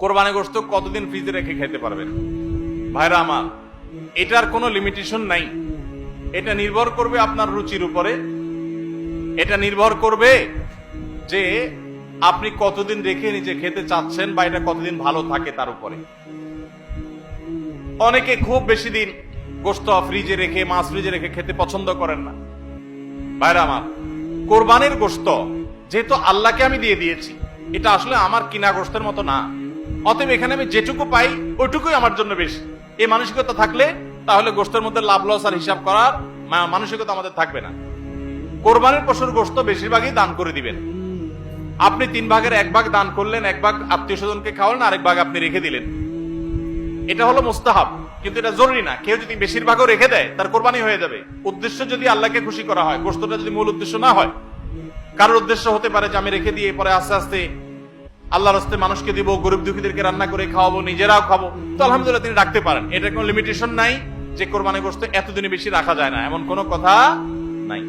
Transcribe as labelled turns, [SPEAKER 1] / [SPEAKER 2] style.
[SPEAKER 1] কোরবানি গোশত কতদিন ফ্রিজে রেখে খেতে পারবেন? ভাইরা আমার, এটার কোনো লিমিটেশন নাই। এটা নির্ভর করবে আপনার রুচির উপরে। এটা নির্ভর করবে যে আপনি কতদিন রেখে নিজে খেতে চাচ্ছেন বা এটা কতদিন ভালো থাকে তার উপরে। অনেকে খুব বেশি দিন গোশত ফ্রিজে রেখে, মাছ ফ্রিজে রেখে খেতে পছন্দ করেন না। ভাইরা আমার, কোরবানির গোশত যেহেতু আল্লাহকে আমি দিয়ে দিয়েছি, এটা আসলে আমার কিনা গোশতের মতো না। অতএব এখানে আমি যেটুকু পাই ওইটুকুই আমার জন্য বেশি। এই মানসিকতা থাকলে তাহলে গোশতের মধ্যে লাভ লস আর হিসাব করার মানসিকতা আমাদের থাকবে না। কোরবানির পশুর গোশত বেশিরভাগই দান করে দিবেন। আপনি 3 ভাগের 1 ভাগ দান করলেন, 1 ভাগ আত্মীয় স্বজনকে খাওয়ালেন, আরেক ভাগ আপনি রেখে দিলেন। এটা হলো মুস্তাহাব, কিন্তু এটা জরুরি না। কেউ যদি বেশিরভাগও রেখে দেয় তার কোরবানি হয়ে যাবে। উদ্দেশ্য যদি আল্লাহকে খুশি করা হয়, গোশতটা যদি মূল উদ্দেশ্য না হয়। কারোর উদ্দেশ্য হতে পারে যে আমি রেখে দিয়ে পরে আস্তে আস্তে আল্লাহর রাস্তায় মানুষকে দিব, গরিব দুঃখীদেরকে রান্না করে খাওয়াবো, নিজেরাও খাবো, তো আলহামদুলিল্লাহ তিনি রাখতে পারেন। এটা কোনো লিমিটেশন নাই যে কোরবানি গোশত এতদিনে বেশি রাখা যায় না, এমন কোনো কথা নাই।